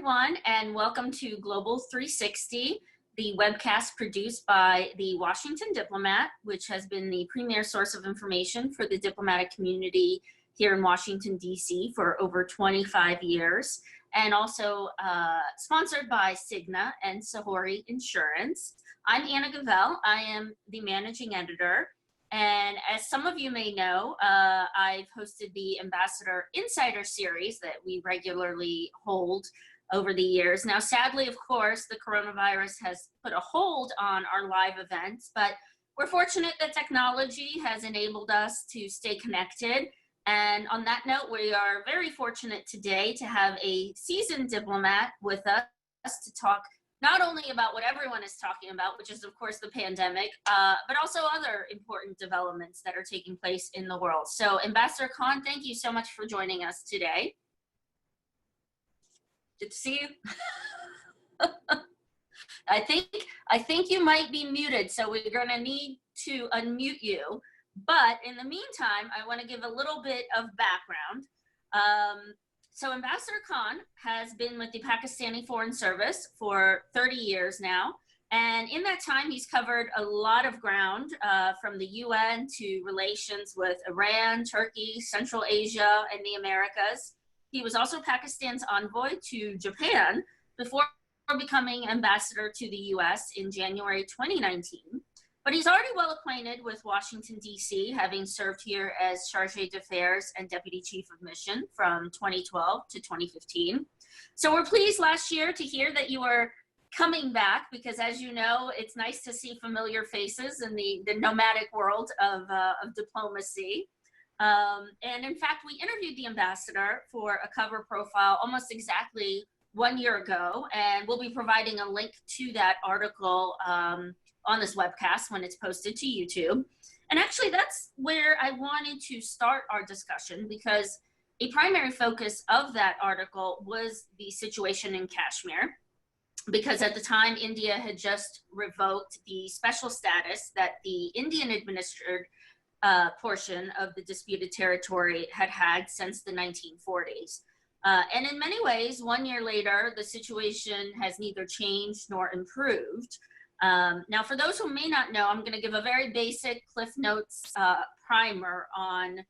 everyone, and welcome to Global 360, the webcast produced by the Washington Diplomat, which has been the premier source of information for the diplomatic community here in Washington, D.C. for over 25 years, and also sponsored by Cigna and Sahori Insurance. I'm Anna Gavell. I am the managing editor. And as some of you may know, I've hosted the Ambassador Insider series that we regularly hold over the years. Now, sadly, of course, the coronavirus has put a hold on our live events, but we're fortunate that technology has enabled us to stay connected. And on that note, we are very fortunate today to have a seasoned diplomat with us to talk not only about what everyone is talking about, which is, of course, the pandemic, but also other important developments that are taking place in the world. So, Ambassador Khan, thank you so much for joining us today. Good to see you. I think you might be muted, so we're going to need to unmute you. But in the meantime, I want to give a little bit of background. So Ambassador Khan has been with the Pakistani Foreign Service for 30 years now. And in that time, he's covered a lot of ground from the UN to relations with Iran, Turkey, Central Asia, and the Americas. He was also Pakistan's envoy to Japan before becoming ambassador to the US in January 2019. But he's already well acquainted with Washington, D.C., having served here as Chargé d'Affaires and Deputy Chief of Mission from 2012 to 2015. So we're pleased last year to hear that you are coming back because, as you know, it's nice to see familiar faces in the nomadic world of diplomacy. And in fact, we interviewed the ambassador for a cover profile almost exactly 1 year ago, and we'll be providing a link to that article on this webcast when it's posted to YouTube. And actually, that's where I wanted to start our discussion because a primary focus of that article was the situation in Kashmir, because at the time, India had just revoked the special status that the Indian administered portion of the disputed territory had had since the 1940s. And in many ways, 1 year later, the situation has neither changed nor improved. Now, for those who may not know, I'm going to give a very basic Cliff Notes primer on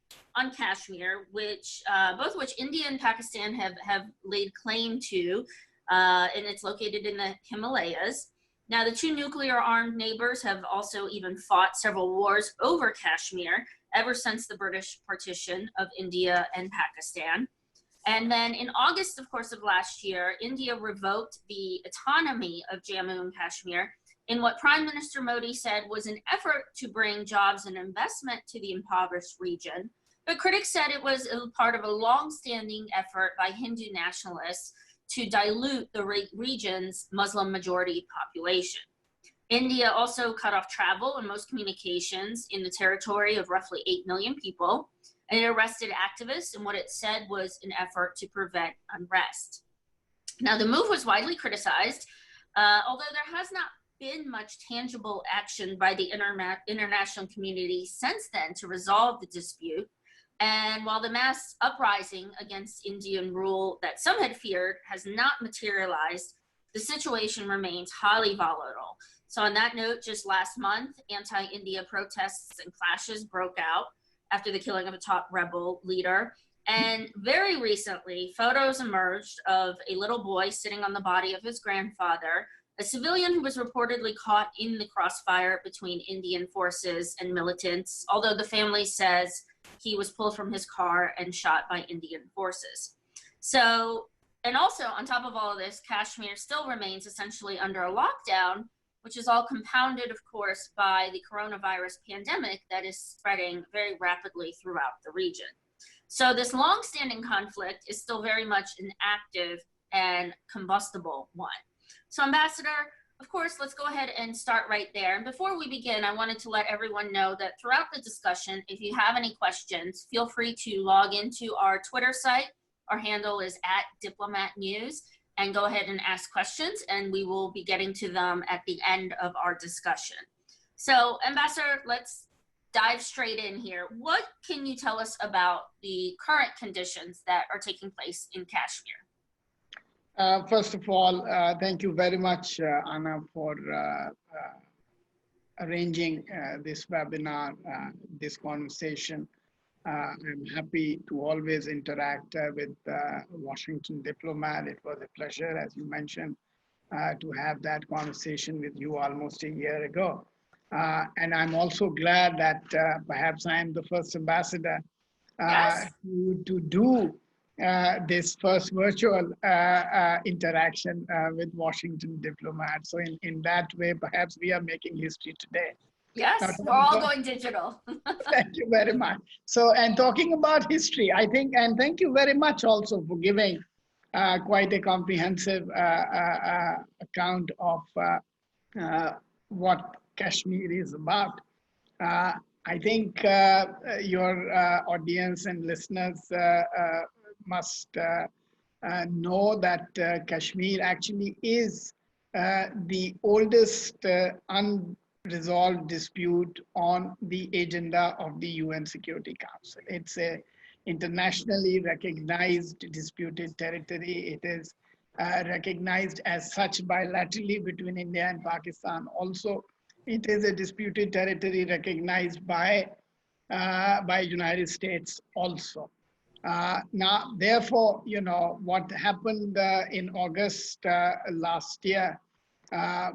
Kashmir, both which India and Pakistan have laid claim to, and it's located in the Himalayas. Now, the two nuclear-armed neighbors have also even fought several wars over Kashmir ever since the British partition of India and Pakistan. And then in August, of course, of last year, India revoked the autonomy of Jammu and Kashmir in what Prime Minister Modi said was an effort to bring jobs and investment to the impoverished region. But critics said it was a part of a long-standing effort by Hindu nationalists to dilute the region's Muslim majority population. India also cut off travel and most communications in the territory of roughly 8 million people, and it arrested activists in what it said was an effort to prevent unrest. Now, the move was widely criticized, although there has not been much tangible action by the international community since then to resolve the dispute. And while the mass uprising against Indian rule that some had feared has not materialized, the situation remains highly volatile. So on that note, just last month, anti-India protests and clashes broke out after the killing of a top rebel leader. And very recently, photos emerged of a little boy sitting on the body of his grandfather, a civilian who was reportedly caught in the crossfire between Indian forces and militants, although the family says he was pulled from his car and shot by Indian forces. So, and also on top of all of this, Kashmir still remains essentially under a lockdown, which is all compounded, of course, by the coronavirus pandemic that is spreading very rapidly throughout the region. So this long-standing conflict is still very much an active and combustible one. So Ambassador, of course, let's go ahead and start right there. And before we begin, I wanted to let everyone know that throughout the discussion, if you have any questions, feel free to log into our Twitter site. Our handle is @DiplomatNews, and go ahead and ask questions, and we will be getting to them at the end of our discussion. So Ambassador, let's dive straight in here. What can you tell us about the current conditions that are taking place in Kashmir? First of all, thank you very much, Anna, for arranging this webinar, this conversation. I'm happy to always interact with Washington Diplomat. It was a pleasure, as you mentioned, to have that conversation with you almost a year ago. And I'm also glad that perhaps I am the first ambassador Yes. to do this first virtual interaction with Washington Diplomat. So in that way, perhaps we are making history today. Now, Yes, we're all going digital. thank you very much. So, and talking about history, I think, and thank you very much also for giving quite a comprehensive account of what Kashmir is about. Uh, I think your audience and listeners must know that Kashmir actually is the oldest unresolved dispute on the agenda of the UN Security Council. It's a internationally recognized disputed territory. It is recognized as such bilaterally between India and Pakistan. Also, it is a disputed territory recognized by United States also. Now, therefore, you know, what happened in August last year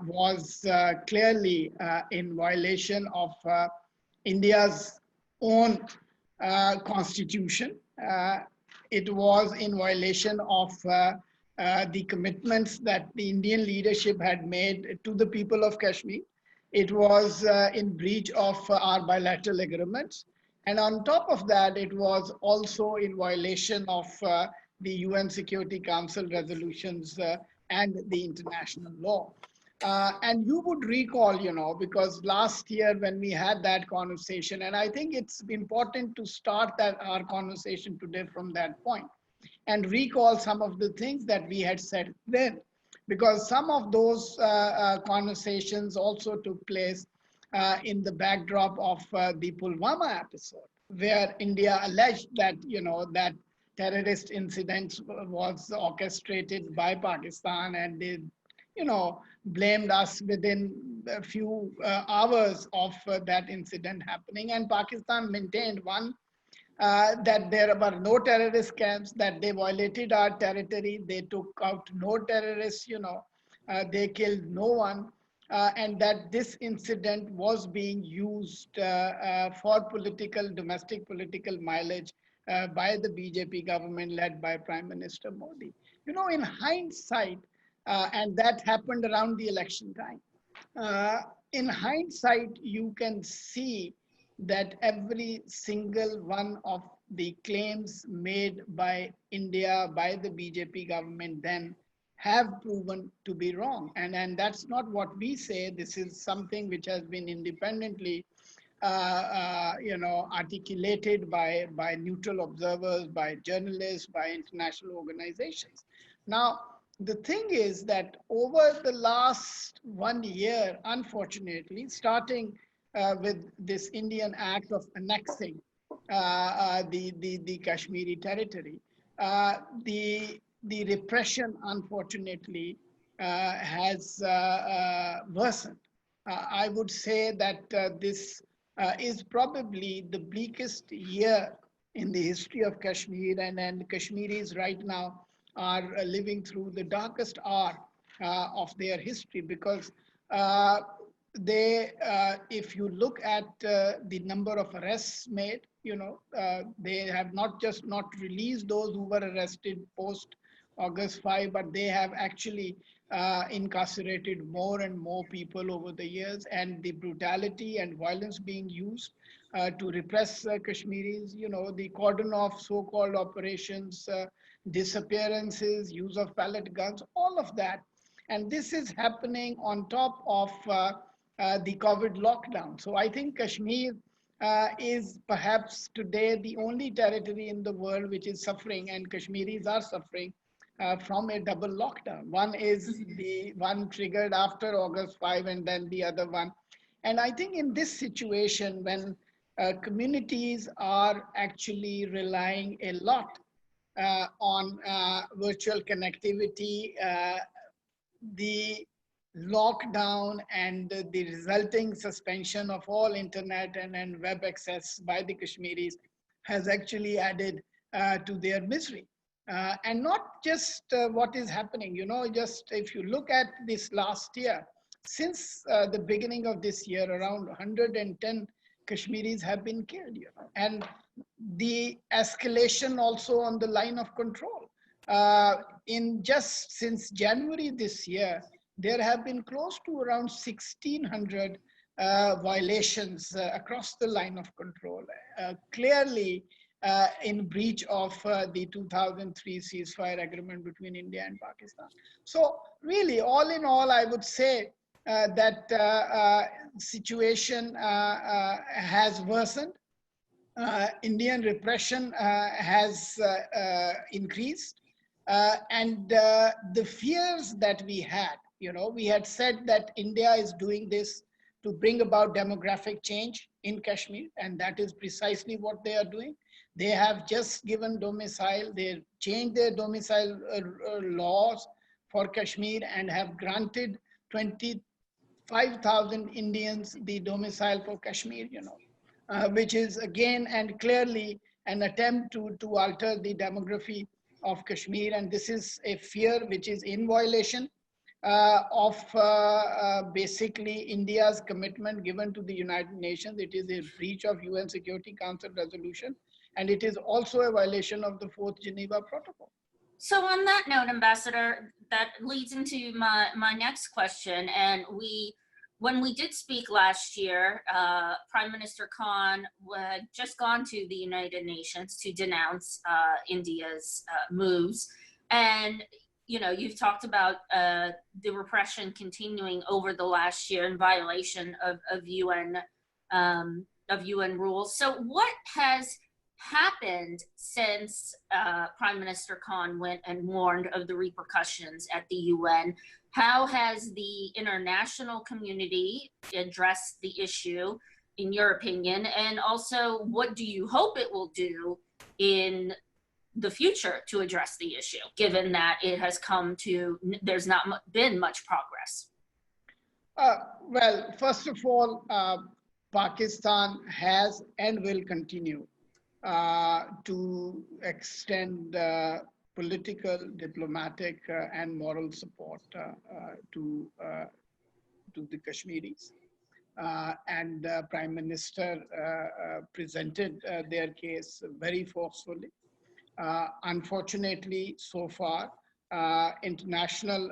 was clearly in violation of India's own constitution. It was in violation of the commitments that the Indian leadership had made to the people of Kashmir. It was in breach of our bilateral agreements. And on top of that, it was also in violation of the UN Security Council resolutions and the international law. And you would recall, you know, because last year when we had that conversation, and I think it's important to start our conversation today from that point and recall some of the things that we had said then, because some of those conversations also took place in the backdrop of the Pulwama episode, where India alleged that, you know, that terrorist incident was orchestrated by Pakistan, and they, you know, blamed us within a few hours of that incident happening. And Pakistan maintained that there were no terrorist camps, that they violated our territory, they took out no terrorists, you know, they killed no one, and that this incident was being used for domestic political mileage by the BJP government led by Prime Minister Modi. You know, in hindsight, and that happened around the election time. In hindsight, you can see that every single one of the claims made by India, by the BJP government then, have proven to be wrong. And that's not what we say. This is something which has been independently you know, articulated by neutral observers, by journalists, by international organizations. Now, the thing is that over the last 1 year, unfortunately, starting with this Indian act of annexing the Kashmiri territory, the repression, unfortunately, has worsened. I would say that this is probably the bleakest year in the history of Kashmir, and Kashmiris right now are living through the darkest hour of their history, because if you look at the number of arrests made, you know, they have not just not released those who were arrested post August 5, but they have actually incarcerated more and more people over the years, and the brutality and violence being used to repress Kashmiris, you know, the cordon of so-called operations, disappearances, use of pellet guns, all of that. And this is happening on top of the COVID lockdown. So I think Kashmir is perhaps today the only territory in the world which is suffering, and Kashmiris are suffering from a double lockdown. One is the one triggered after August 5, and then the other one. And I think in this situation, when communities are actually relying a lot on virtual connectivity, the lockdown and the resulting suspension of all internet and web access by the Kashmiris has actually added to their misery. And not just what is happening, just if you look at this last year, since the beginning of this year, around 110 Kashmiris have been killed, and the escalation also on the line of control. In just since January this year, there have been close to around 1,600 violations across the line of control, clearly in breach of the 2003 ceasefire agreement between India and Pakistan. So really, all in all, I would say that situation has worsened. Indian repression has increased, and the fears that we had, we had said that India is doing this to bring about demographic change in Kashmir, and that is precisely what they are doing. They have just given domicile, they changed their domicile laws for Kashmir and have granted 25,000 Indians the domicile for Kashmir, which is again and clearly an attempt to alter the demography of Kashmir. And this is a fear which is in violation of basically India's commitment given to the United Nations. It is a breach of UN Security Council resolution, and it is also a violation of the Fourth Geneva Protocol. So on that note, Ambassador, that leads into my next question. And when we did speak last year, Prime Minister Khan had just gone to the United Nations to denounce India's moves. And, you've talked about the repression continuing over the last year in violation of UN rules. So what has happened since Prime Minister Khan went and warned of the repercussions at the UN? How has the international community addressed the issue, in your opinion? And also, what do you hope it will do in the future to address the issue, given that it has there's not been much progress? Well, first of all, Pakistan has and will continue to extend political, diplomatic, and moral support to the Kashmiris. And Prime Minister presented their case very forcefully. Unfortunately, so far, international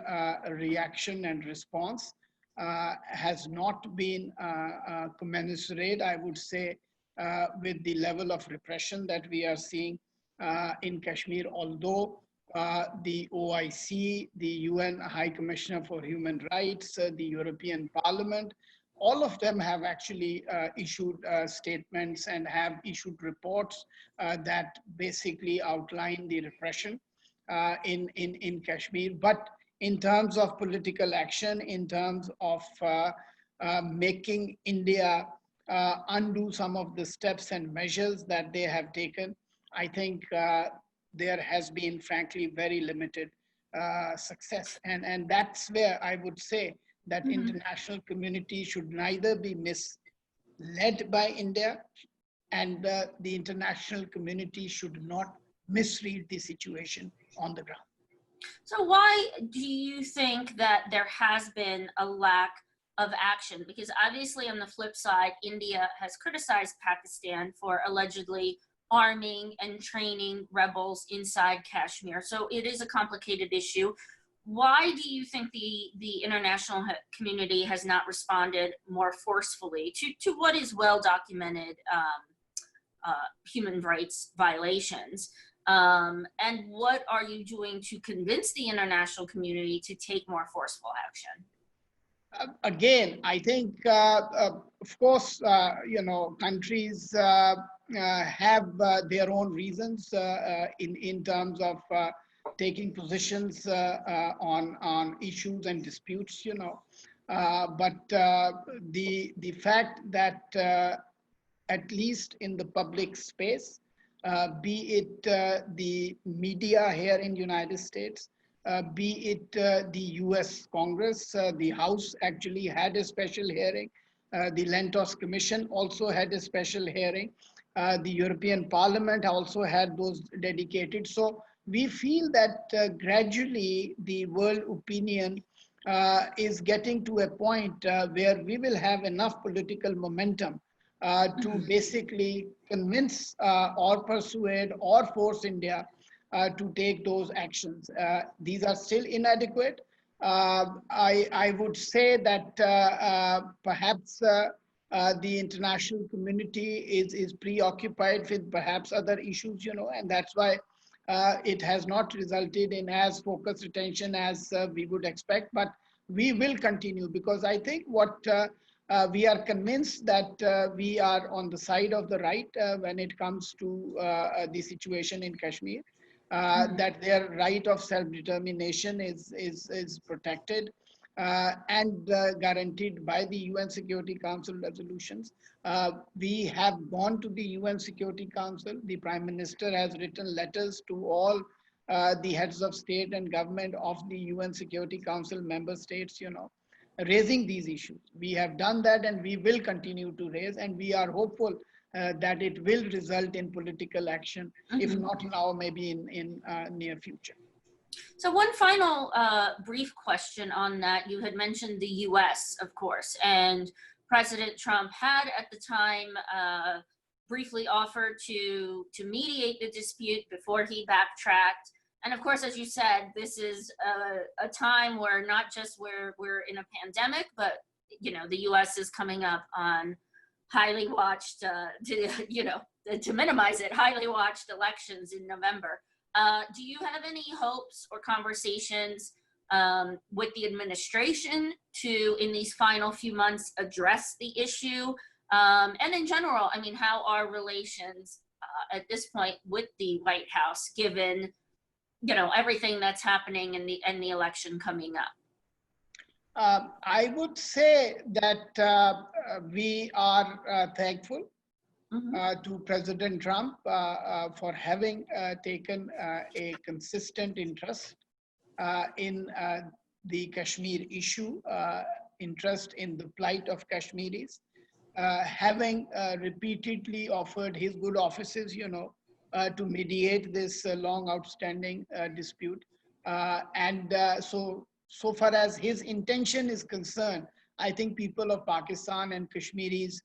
reaction and response has not been commensurate, I would say, with the level of repression that we are seeing in Kashmir, although the OIC, the UN High Commissioner for Human Rights, the European Parliament, all of them have actually issued statements and have issued reports that basically outline the repression in Kashmir. But in terms of political action, in terms of making India undo some of the steps and measures that they have taken, I think there has been, frankly, very limited success. And that's where I would say that international community should neither be misled by India, and the international community should not misread the situation on the ground. So why do you think that there has been a lack of action? Because obviously on the flip side, India has criticized Pakistan for allegedly arming and training rebels inside Kashmir. So it is a complicated issue. Why do you think the international community has not responded more forcefully to what is well-documented human rights violations? And what are you doing to convince the international community to take more forceful action? Again, I think, of course, countries have their own reasons in terms of taking positions on issues and disputes, but the fact that at least in the public space, be it the media here in United States, be it the US Congress. The House actually had a special hearing. The Lentos Commission also had a special hearing. The European Parliament also had those dedicated. So we feel that gradually the world opinion is getting to a point where we will have enough political momentum to basically convince or persuade or force India to take those actions. These are still inadequate. I would say that perhaps the international community is preoccupied with perhaps other issues, and that's why it has not resulted in as focused attention as we would expect. But we will continue, because I think what we are convinced that we are on the side of the right when it comes to the situation in Kashmir, that their right of self-determination is protected and guaranteed by the UN Security Council resolutions. We have gone to the UN Security Council. The Prime Minister has written letters to all the heads of state and government of the UN Security Council member states, raising these issues. We have done that, and we will continue to raise, and we are hopeful that it will result in political action, if not now, maybe in near future. So one final brief question on that. You had mentioned the US, of course, and President Trump had at the time briefly offered to mediate the dispute before he backtracked. And of course, as you said, this is a time where not just we're in a pandemic, but the U.S. is coming up on highly watched, to minimize it, highly watched elections in November. Do you have any hopes or conversations with the administration to, in these final few months, address the issue? And in general, I mean, how are relations at this point with the White House, given everything that's happening and the election coming up? I would say that we are thankful to President Trump for having taken a consistent interest in the Kashmir issue, interest in the plight of Kashmiris, having repeatedly offered his good offices, to mediate this long outstanding dispute. So far as his intention is concerned, I think people of Pakistan and Kashmiris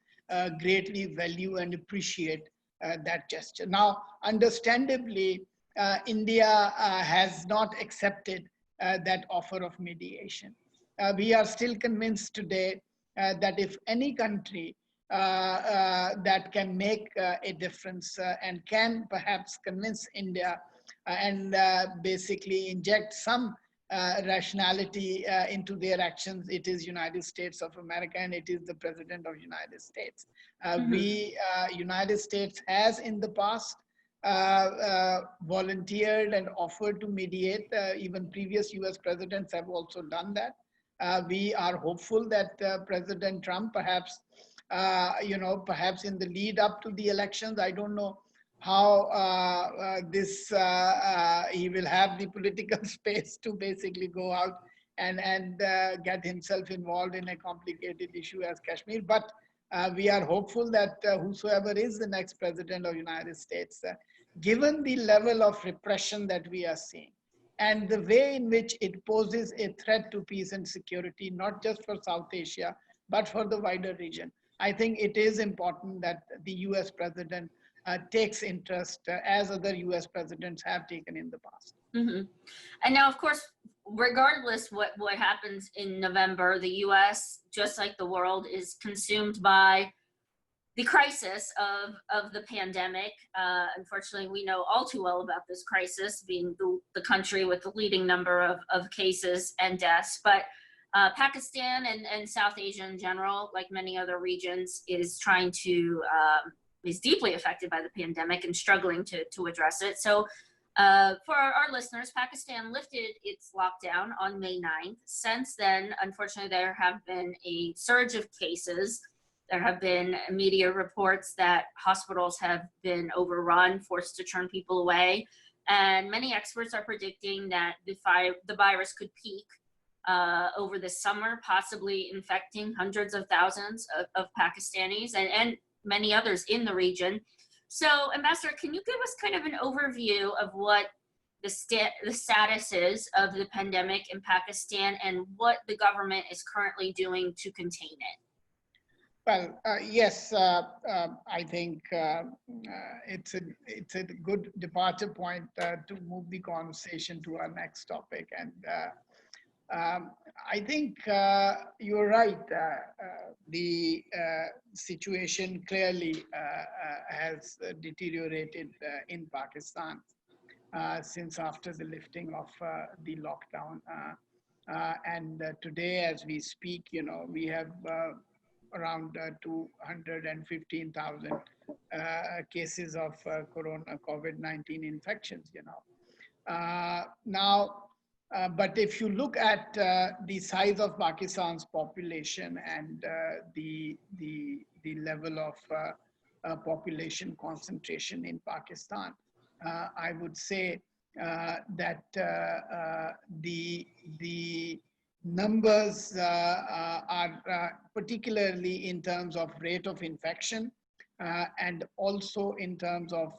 greatly value and appreciate that gesture. Now, understandably, India has not accepted that offer of mediation. We are still convinced today that if any country that can make a difference and can perhaps convince India and basically inject some rationality into their actions, it is United States of America, and it is the President of United States. United States has in the past volunteered and offered to mediate. Even previous US presidents have also done that. We are hopeful that President Trump, perhaps in the lead up to the elections, I don't know how he will have the political space to basically go out and get himself involved in a complicated issue as Kashmir. But we are hopeful that whosoever is the next president of the United States, given the level of repression that we are seeing, and the way in which it poses a threat to peace and security, not just for South Asia, but for the wider region, I think it is important that the US president takes interest as other US presidents have taken in the past. And now, of course, regardless what happens in November, the US, just like the world, is consumed by the crisis of the pandemic. Unfortunately, we know all too well about this crisis, being the country with the leading number of cases and deaths. But Pakistan and South Asia in general, like many other regions, is trying to, is deeply affected by the pandemic and struggling to address it. So for our listeners, Pakistan lifted its lockdown on May 9th. Since then, unfortunately, there have been a surge of cases. There have been media reports that hospitals have been overrun, forced to turn people away. And many experts are predicting that the virus could peak over the summer, possibly infecting hundreds of thousands of Pakistanis and many others in the region. So, Ambassador, can you give us kind of an overview of what the status is of the pandemic in Pakistan and what the government is currently doing to contain it? Well, yes, I think it's a good departure point to move the conversation to our next topic. And I think you're right. The situation clearly has deteriorated in Pakistan since after the lifting of the lockdown. And today, as we speak, we have around 215,000 cases of COVID-19 infections, Now, but if you look at the size of Pakistan's population and the level of population concentration in Pakistan, I would say that the numbers are particularly in terms of rate of infection and also in terms of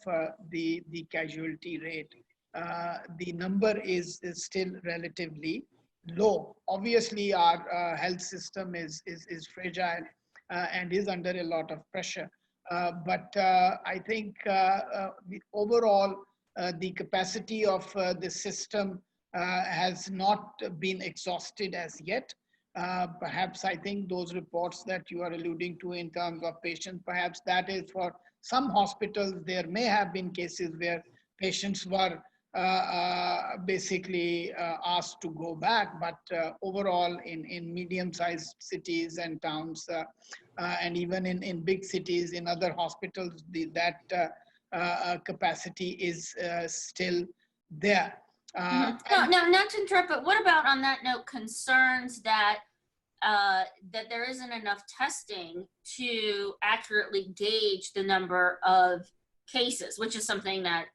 the casualty rate. The number is still relatively low. Obviously, our health system is fragile and is under a lot of pressure. But I think overall, the capacity of the system has not been exhausted as yet. Perhaps I think those reports that you are alluding to in terms of patients, perhaps that is for some hospitals, there may have been cases where patients were basically asked to go back, but overall in medium-sized cities and towns and even in big cities, in other hospitals, that capacity is still there. No, not to interrupt, but what about on that note, concerns that that there isn't enough testing to accurately gauge the number of cases, which is something that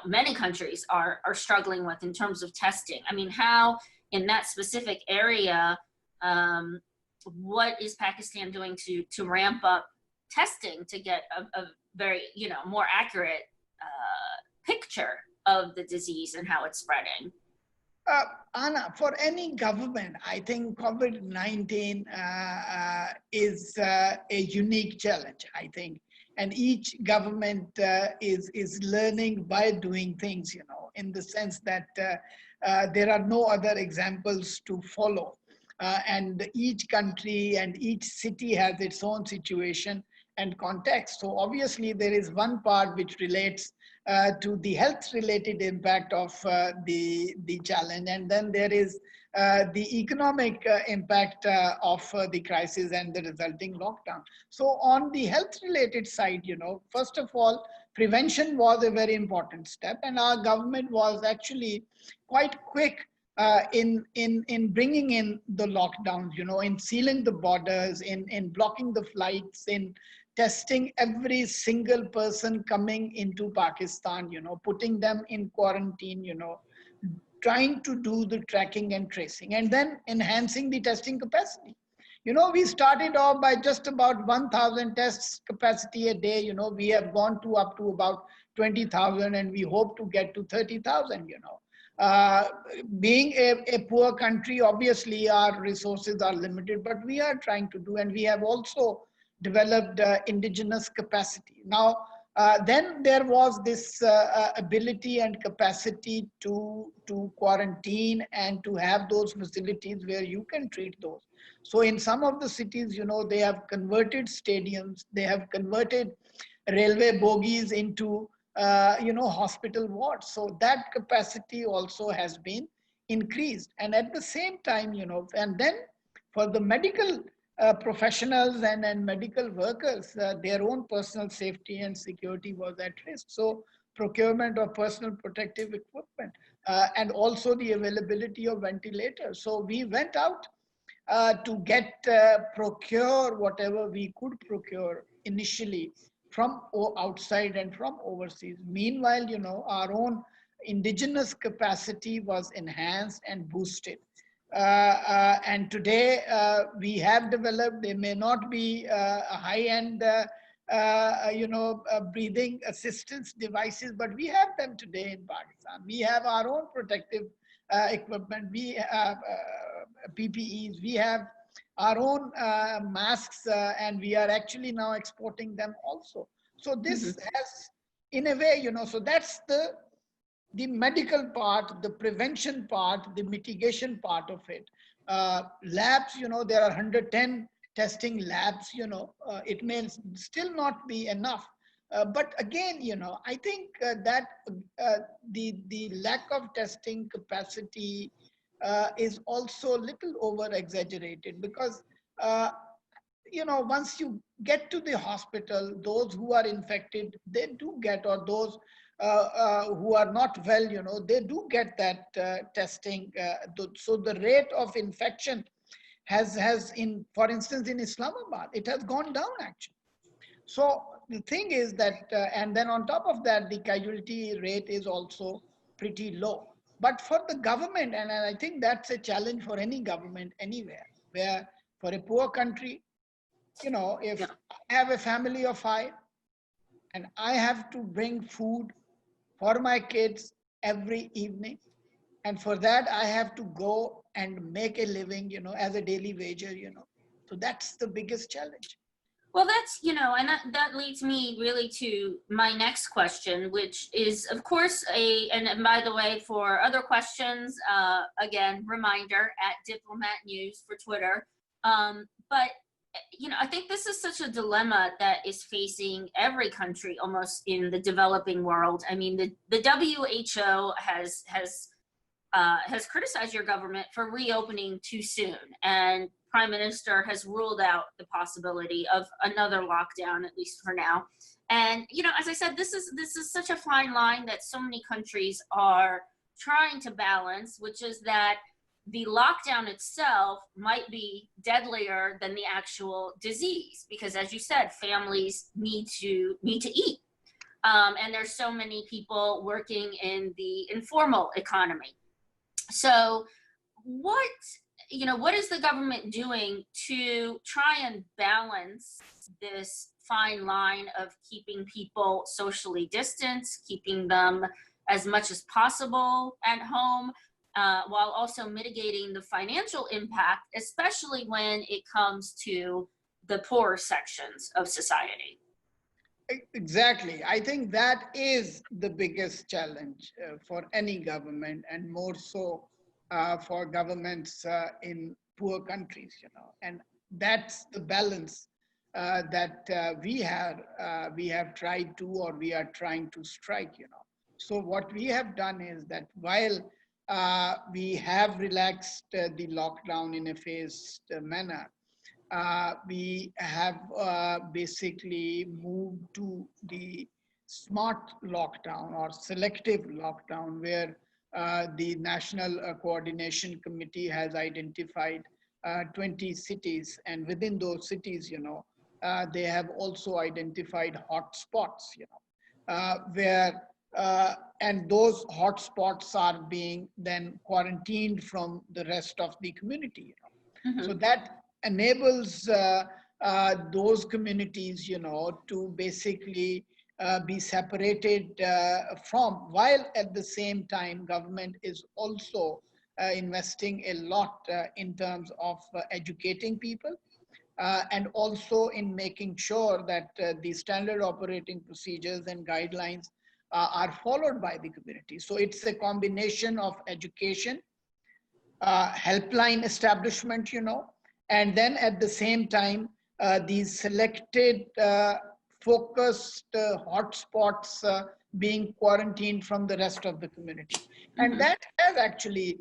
many countries are struggling with in terms of testing. I mean, how in that specific area, what is Pakistan doing to ramp up testing to get a very more accurate picture of the disease and how it's spreading? Anna, for any government, I think COVID-19 is a unique challenge, I think. And each government is learning by doing things, in the sense that there are no other examples to follow. And each country and each city has its own situation and context. So obviously there is one part which relates to the health-related impact of the challenge, and then there is the economic impact of the crisis and the resulting lockdown. So on the health-related side, first of all, prevention was a very important step, and our government was actually quite quick in bringing in the lockdowns, in sealing the borders, in blocking the flights, in testing every single person coming into Pakistan, putting them in quarantine, trying to do the tracking and tracing, and then enhancing the testing capacity. We started off by just about 1,000 tests capacity a day. We have gone up to about 20,000, and we hope to get to 30,000, Being a poor country, obviously our resources are limited, but we are trying to do, and we have also developed indigenous capacity. Now, then there was this ability and capacity to quarantine and to have those facilities where you can treat those. So in some of the cities, they have converted stadiums, they have converted railway bogies into, hospital wards. So that capacity also has been increased. And at the same time, and then for the medical professionals and medical workers, their own personal safety and security was at risk. So procurement of personal protective equipment and also the availability of ventilators. So we went out to get procure whatever we could procure initially from outside and from overseas. Meanwhile, our own indigenous capacity was enhanced and boosted. And today we have developed, they may not be high-end breathing assistance devices, but we have them today in Pakistan. We have our own protective equipment, we have PPEs, we have our own masks, and we are actually now exporting them also. So this has, in a way, so that's the medical part, the prevention part, the mitigation part of it. Labs, there are 110 testing labs, it may still not be enough. But again, I think that the lack of testing capacity is also a little over exaggerated, because once you get to the hospital, those who are infected, they do get, or those who are not well, they do get that testing. So the rate of infection has for instance, in Islamabad, it has gone down actually. So the thing is that, and then on top of that, the casualty rate is also pretty low. But for the government, and I think that's a challenge for any government anywhere, where for a poor country, if I have a family of 5 and I have to bring food for my kids every evening, and for that I have to go and make a living, as a daily wager, so that's the biggest challenge. Well, that's, and that leads me really to my next question, which is, of course, and by the way, for other questions, again, reminder at Diplomat News for Twitter. But, I think this is such a dilemma that is facing every country almost in the developing world. I mean, the WHO has criticized your government for reopening too soon, and Prime Minister has ruled out the possibility of another lockdown, at least for now. And as I said, this is such a fine line that so many countries are trying to balance, which is that the lockdown itself might be deadlier than the actual disease, because, as you said, families need to eat, and there's so many people working in the informal economy. So what is the government doing to try and balance this fine line of keeping people socially distanced, keeping them as much as possible at home, while also mitigating the financial impact, especially when it comes to the poorer sections of society? Exactly. I think that is the biggest challenge for any government, and more so for governments in poor countries, and that's the balance that we have tried to, or we are trying to strike, So what we have done is that while we have relaxed the lockdown in a phased manner, we have basically moved to the smart lockdown or selective lockdown, where the National Coordination Committee has identified 20 cities, and within those cities, they have also identified hotspots, where and those hotspots are being then quarantined from the rest of the community. So that enables those communities, to basically be separated from, while at the same time government is also investing a lot in terms of educating people, and also in making sure that the standard operating procedures and guidelines are followed by the community. So it's a combination of education, helpline establishment, and then at the same time, these selected focused hotspots being quarantined from the rest of the community. And that has actually,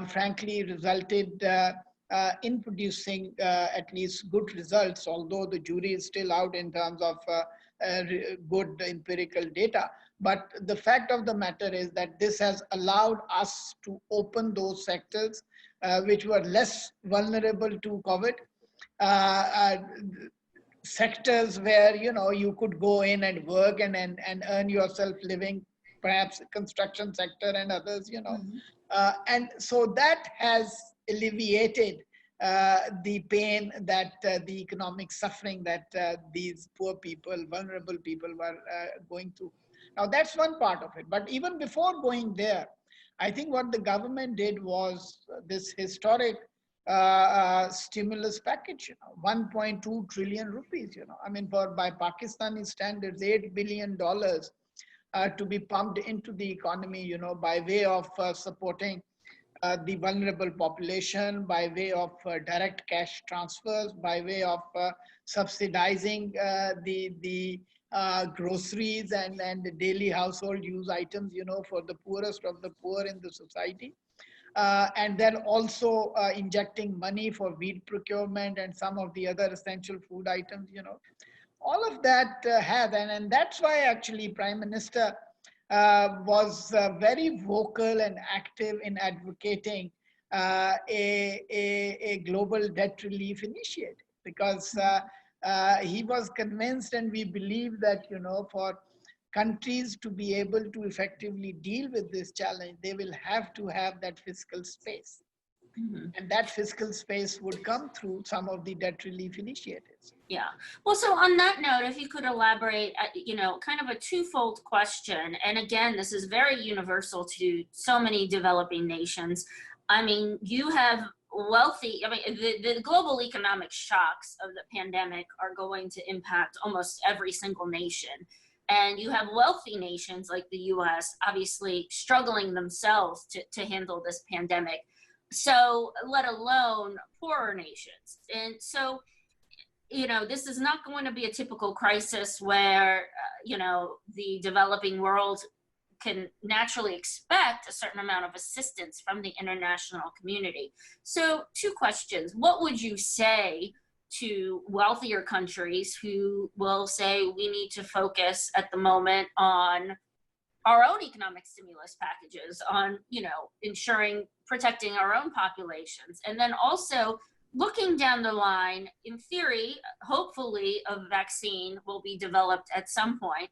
frankly, resulted in producing at least good results, although the jury is still out in terms of good empirical data. But the fact of the matter is that this has allowed us to open those sectors which were less vulnerable to COVID, uh, uh, sectors where you could go in and work and earn yourself living, perhaps construction sector and others, and so that has alleviated the pain that the economic suffering that these poor people, vulnerable people were going through. Now that's one part of it, but even before going there, I think what the government did was this historic stimulus package, 1.2 trillion rupees, I mean, by Pakistani standards, $8 billion to be pumped into the economy, by way of supporting the vulnerable population, by way of direct cash transfers, by way of subsidizing the groceries and the daily household use items, for the poorest of the poor in the society. And then also injecting money for wheat procurement and some of the other essential food items, all of that and that's why actually Prime Minister was very vocal and active in advocating a global debt relief initiative, because he was convinced, and we believe that, for countries to be able to effectively deal with this challenge, they will have to have that fiscal space. Mm-hmm. And that fiscal space would come through some of the debt relief initiatives. Yeah. Well, so on that note, if you could elaborate, kind of a twofold question. And again, this is very universal to so many developing nations. I mean, you have the global economic shocks of the pandemic are going to impact almost every single nation. And you have wealthy nations like the US obviously struggling themselves to handle this pandemic. So let alone poorer nations. And so, this is not going to be a typical crisis where, the developing world can naturally expect a certain amount of assistance from the international community. So 2 questions. What would you say to wealthier countries who will say we need to focus at the moment on our own economic stimulus packages, on, protecting our own populations, and then also looking down the line, in theory, hopefully a vaccine will be developed at some point.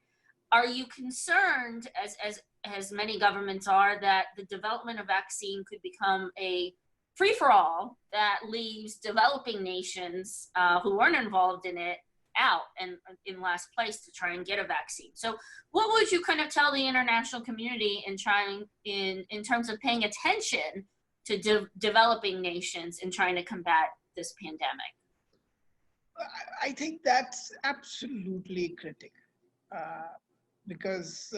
Are you concerned, as many governments are, that the development of vaccine could become a free-for-all that leaves developing nations who weren't involved in it out and in last place to try and get a vaccine? So what would you kind of tell the international community in terms of paying attention to developing nations in trying to combat this pandemic? I think that's absolutely critical, because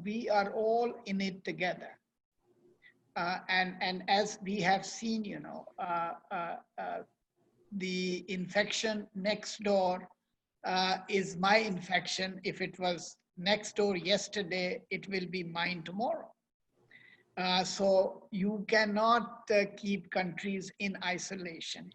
we are all in it together. And as we have seen, the infection next door is my infection. If it was next door yesterday, it will be mine tomorrow. So you cannot keep countries in isolation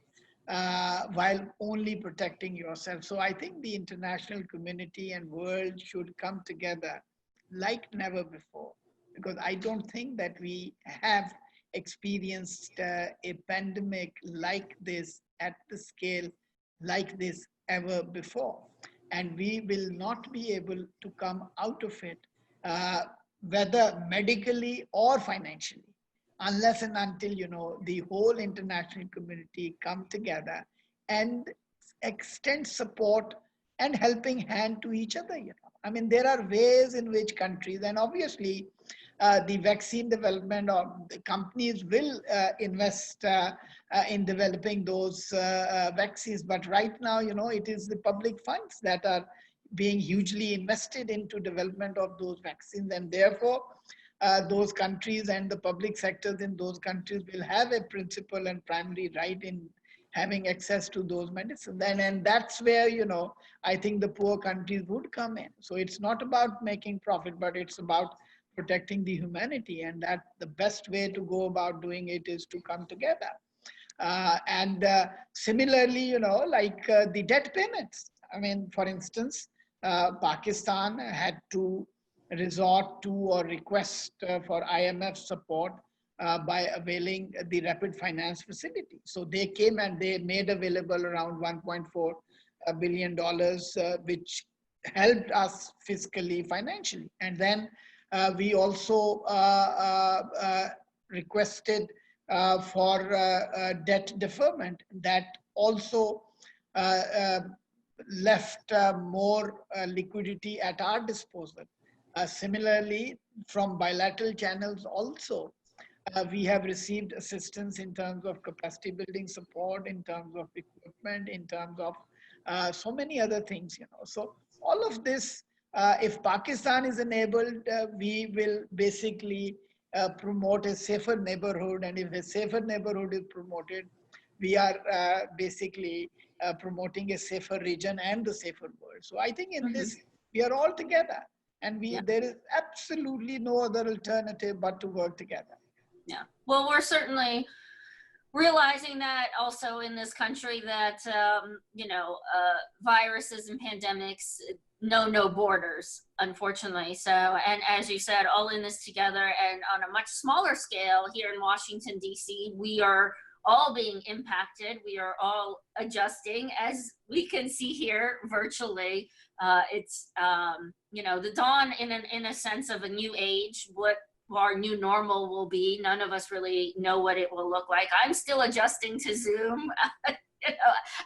while only protecting yourself. So I think the international community and world should come together like never before, because I don't think that we have experienced a pandemic like this at the scale like this ever before. And we will not be able to come out of it, whether medically or financially, unless and until, the whole international community come together and extend support and helping hand to each other. I mean, there are ways in which countries, and obviously the vaccine development, or the companies will invest in developing those vaccines. But right now, it is the public funds that are being hugely invested into development of those vaccines. And therefore, those countries and the public sectors in those countries will have a principal and primary right in having access to those medicines. And that's where, I think the poor countries would come in. So it's not about making profit, but it's about protecting the humanity. And that the best way to go about doing it is to come together. And similarly, like the debt payments. I mean, for instance, Pakistan had to resort to or request for IMF support by availing the rapid finance facility. So they came and they made available around $1.4 billion, which helped us fiscally, financially. And then we also requested for debt deferment that also left more liquidity at our disposal. Similarly, from bilateral channels also, we have received assistance in terms of capacity building support, in terms of equipment, in terms of so many other things, So all of this, if Pakistan is enabled, we will basically promote a safer neighborhood. And if a safer neighborhood is promoted, we are basically promoting a safer region and the safer world. So I think in this, we are all together. And there is absolutely no other alternative but to work together. Yeah. Well, we're certainly realizing that also in this country that, viruses and pandemics know no borders, unfortunately. So, and as you said, all in this together, and on a much smaller scale here in Washington, D.C., we are all being impacted. We are all adjusting, as we can see here virtually. It's, the dawn in a sense of a new age, what our new normal will be. None of us really know what it will look like. I'm still adjusting to Zoom,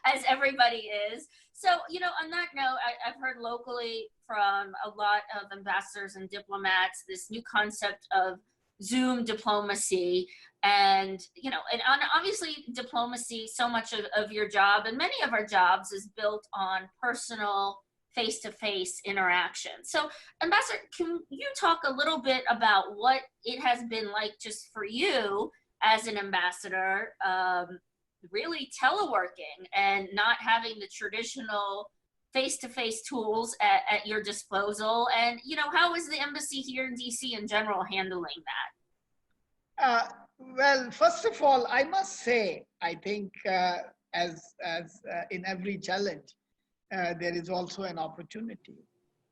as everybody is. So, on that note, I've heard locally from a lot of ambassadors and diplomats this new concept of Zoom diplomacy. And, and obviously diplomacy, so much of your job and many of our jobs is built on personal face-to-face interaction. So, Ambassador, can you talk a little bit about what it has been like just for you as an ambassador, really teleworking and not having the traditional face-to-face tools at your disposal? And, how is the embassy here in DC in general handling that? Well, first of all, I must say, I think as in every challenge, there is also an opportunity.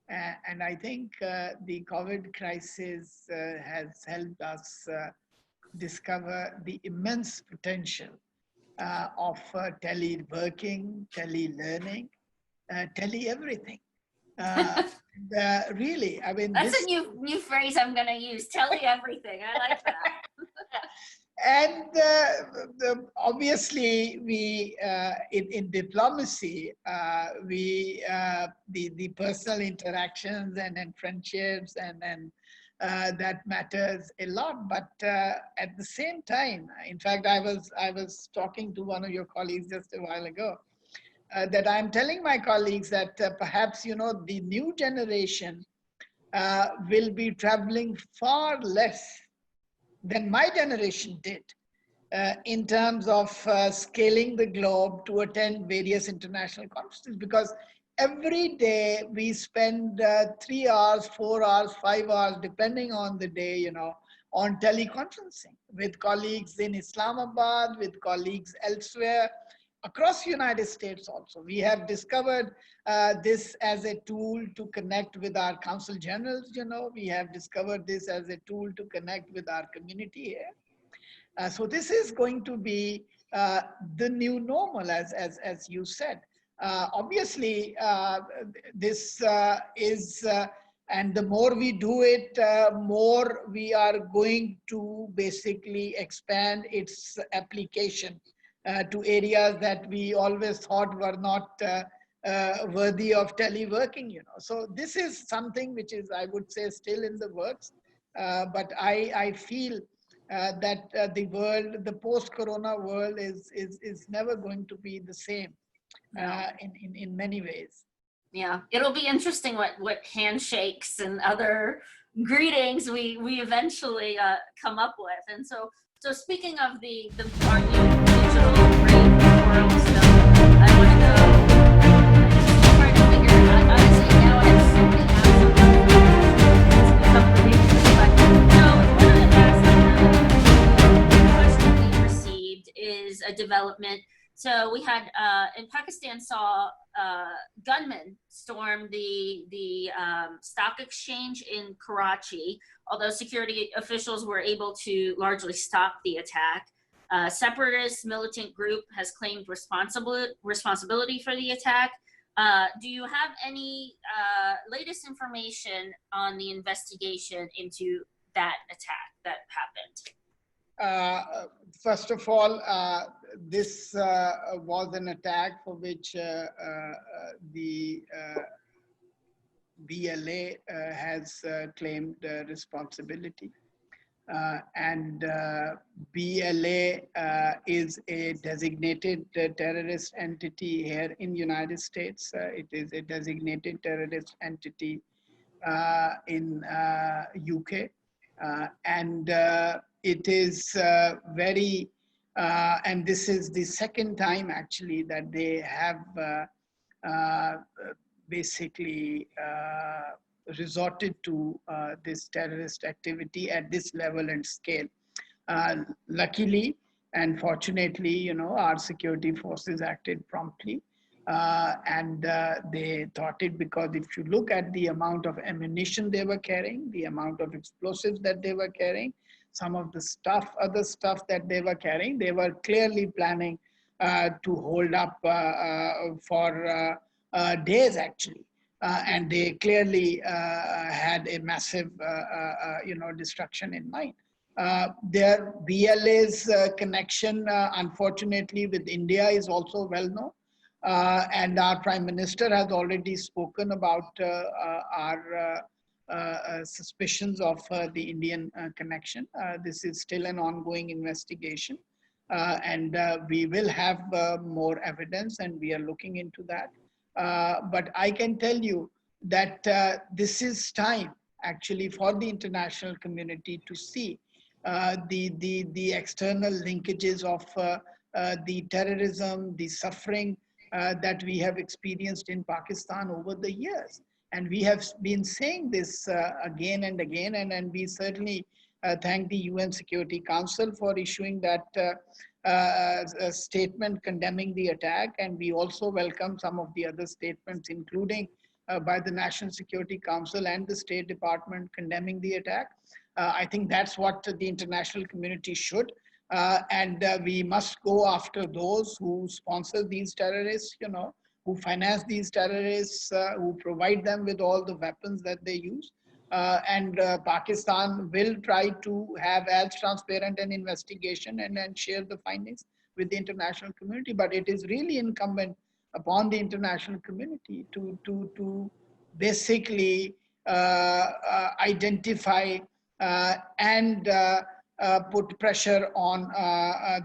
And I think the COVID crisis has helped us discover the immense potential of teleworking, tele-learning, tele-everything. Really, I mean, that's a new phrase I'm going to use. Tele-everything. I like that. And obviously, we in diplomacy, the personal interactions and friendships and that matters a lot. But at the same time, in fact, I was talking to one of your colleagues just a while ago, that I'm telling my colleagues that perhaps the new generation will be traveling far less than my generation did in terms of scaling the globe to attend various international conferences, because every day we spend 3 hours, 4 hours, 5 hours, depending on the day, on teleconferencing with colleagues in Islamabad, with colleagues elsewhere, across the United States also. We have discovered this as a tool to connect with our consul generals, we have discovered this as a tool to connect with our community here. So this is going to be the new normal, as you said. Obviously, this is, and the more we do it, more we are going to basically expand its application to areas that we always thought were not worthy of teleworking, So this is something which is, I would say, still in the works. But I feel that the post-corona world is never going to be the same in many ways. Yeah, it'll be interesting what handshakes and other greetings we eventually come up with. And so speaking of our new digital world stuff, I want to know, trying to figure out, obviously now I have so many apps. One of the question we received is a development So we had in Pakistan saw gunmen storm the stock exchange in Karachi. Although security officials were able to largely stop the attack, separatist militant group has claimed responsibility for the attack. Do you have any latest information on the investigation into that attack that happened? First of all, this was an attack for which the BLA has claimed responsibility. And BLA is a designated terrorist entity here in the United States. It is a designated terrorist entity in UK. And it is very, and this is the second time actually that they have basically resorted to this terrorist activity at this level and scale. Luckily and fortunately, you know, our security forces acted promptly. And they thought it, because if you look at the amount of ammunition they were carrying, the amount of explosives that they were carrying, some of the stuff, other stuff that they were carrying, they were clearly planning to hold up for days actually. And they clearly had a massive, you know, destruction in mind. Their BLA's connection, unfortunately, with India is also well known. And our Prime Minister has already spoken about our suspicions of the Indian connection. This is still an ongoing investigation. And we will have more evidence, and we are looking into that. But I can tell you that this is time actually for the international community to see the external linkages of the terrorism, the suffering that we have experienced in Pakistan over the years. And we have been saying this again and again, and we certainly thank the UN Security Council for issuing that a statement condemning the attack. And we also welcome some of the other statements, including by the National Security Council and the State Department condemning the attack. I think that's what the international community should. And we must go after those who sponsor these terrorists, you know, who finance these terrorists, who provide them with all the weapons that they use. And Pakistan will try to have as transparent an investigation and share the findings with the international community. But it is really incumbent upon the international community to basically identify and put pressure on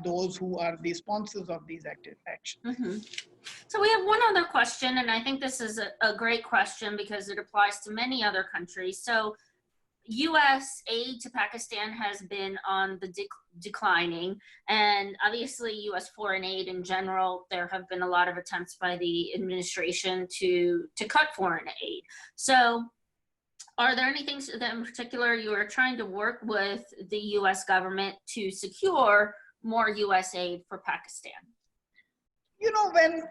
those who are the sponsors of these active actions. Mm-hmm. So we have one other question, and I think this is a great question because it applies to many other countries. So U.S. aid to Pakistan has been on the declining, and obviously U.S. foreign aid in general, there have been a lot of attempts by the administration to cut foreign aid. So are there any things that in particular you are trying to work with the U.S. government to secure more U.S. aid for Pakistan? You know, when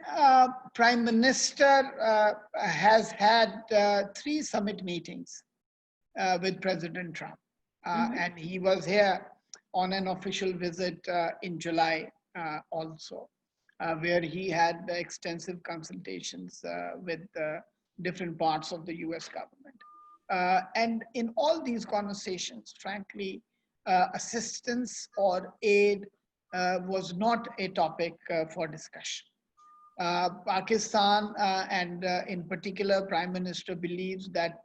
Prime Minister has had 3 summit meetings with President Trump, and he was here on an official visit in July also, where he had extensive consultations with different parts of the US government. And in all these conversations, frankly, assistance or aid was not a topic for discussion. Pakistan and in particular Prime Minister believes that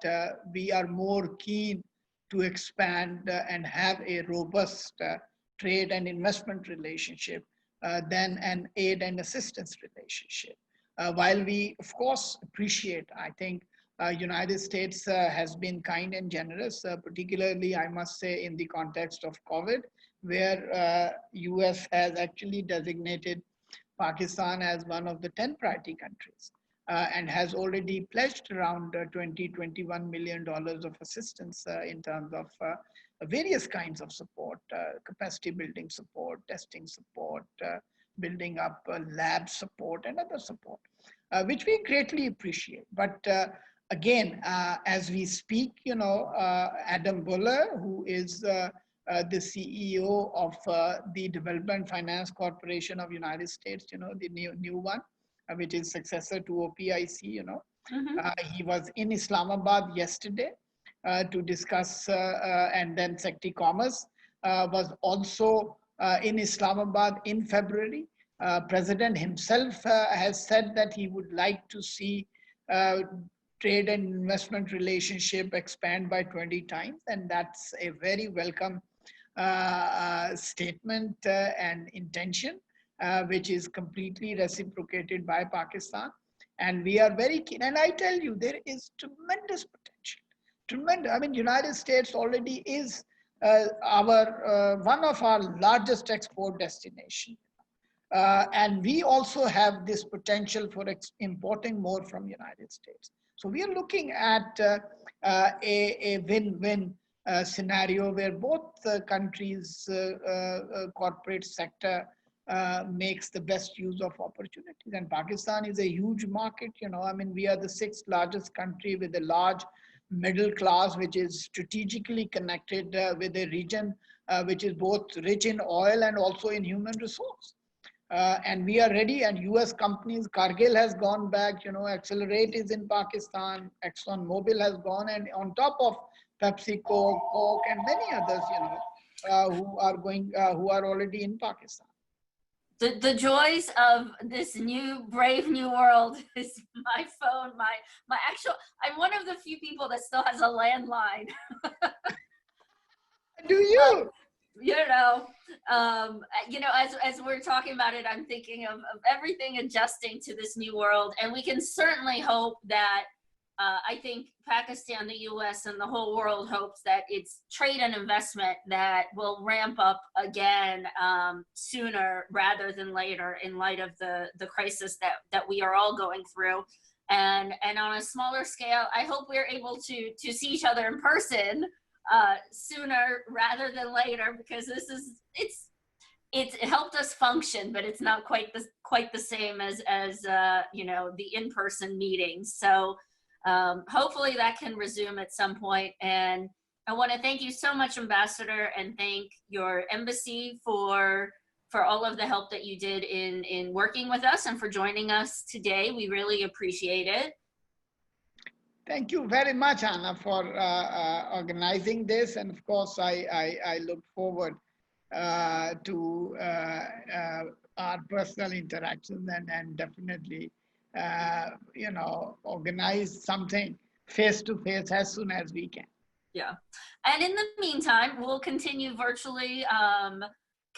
we are more keen to expand and have a robust trade and investment relationship than an aid and assistance relationship. While we of course appreciate, I think United States has been kind and generous, particularly I must say in the context of COVID, where US has actually designated Pakistan as one of the 10 priority countries and has already pledged around $21 million of assistance in terms of various kinds of support, capacity building support, testing support, building up lab support and other support, which we greatly appreciate. But again, as we speak, Adam Buller, who is the CEO of the Development Finance Corporation of United States, the new one, which is successor to OPIC, he was in Islamabad yesterday to discuss, and then Secretary Commerce was also in Islamabad in February. President himself has said that he would like to see trade and investment relationship expand by 20 times, and that's a very welcome statement and intention, which is completely reciprocated by Pakistan. And we are very keen. And I tell you, there is tremendous potential. Tremendous. I mean, United States already is one of our largest export destinations. And we also have this potential for importing more from United States. So we are looking at a win-win scenario where both countries' corporate sector makes the best use of opportunities. And Pakistan is a huge market. I mean, we are the 6th largest country with a large middle class, which is strategically connected with a region which is both rich in oil and also in human resource. And we are ready, and US companies, Cargill has gone back, Accelerate is in Pakistan, Exxon Mobil has gone, and on top of PepsiCo, Coke, and many others, who are already in Pakistan. The joys of this brave new world is my phone, my actual, I'm one of the few people that still has a landline. Do you? As we're talking about it, I'm thinking of everything adjusting to this new world, and we can certainly hope that I think Pakistan, the US, and the whole world hopes that it's trade and investment that will ramp up again sooner rather than later in light of the crisis that we are all going through. And on a smaller scale, I hope we're able to see each other in person sooner rather than later, because it's helped us function, but it's not quite the same as the in-person meetings. So hopefully that can resume at some point. And I want to thank you so much, Ambassador, and thank your embassy for all of the help that you did in working with us and for joining us today. We really appreciate it. Thank you very much, Anna, for organizing this. And of course, I look forward to our personal interactions and definitely organize something face-to-face as soon as we can. Yeah. And in the meantime, we'll continue virtually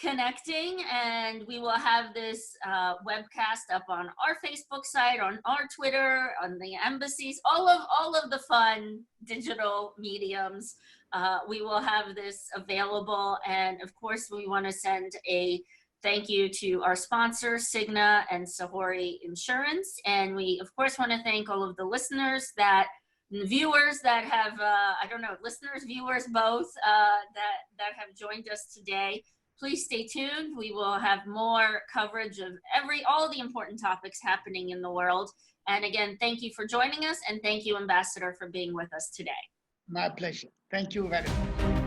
connecting, and we will have this webcast up on our Facebook site, on our Twitter, on the embassies, all of the fun digital mediums. We will have this available. And of course, we want to send a thank you to our sponsors, Cigna and Sahori Insurance. And we, of course, want to thank all of the listeners viewers that have, listeners, viewers, both, that have joined us today. Please stay tuned. We will have more coverage of all the important topics happening in the world. And again, thank you for joining us, and thank you, Ambassador, for being with us today. My pleasure. Thank you very much.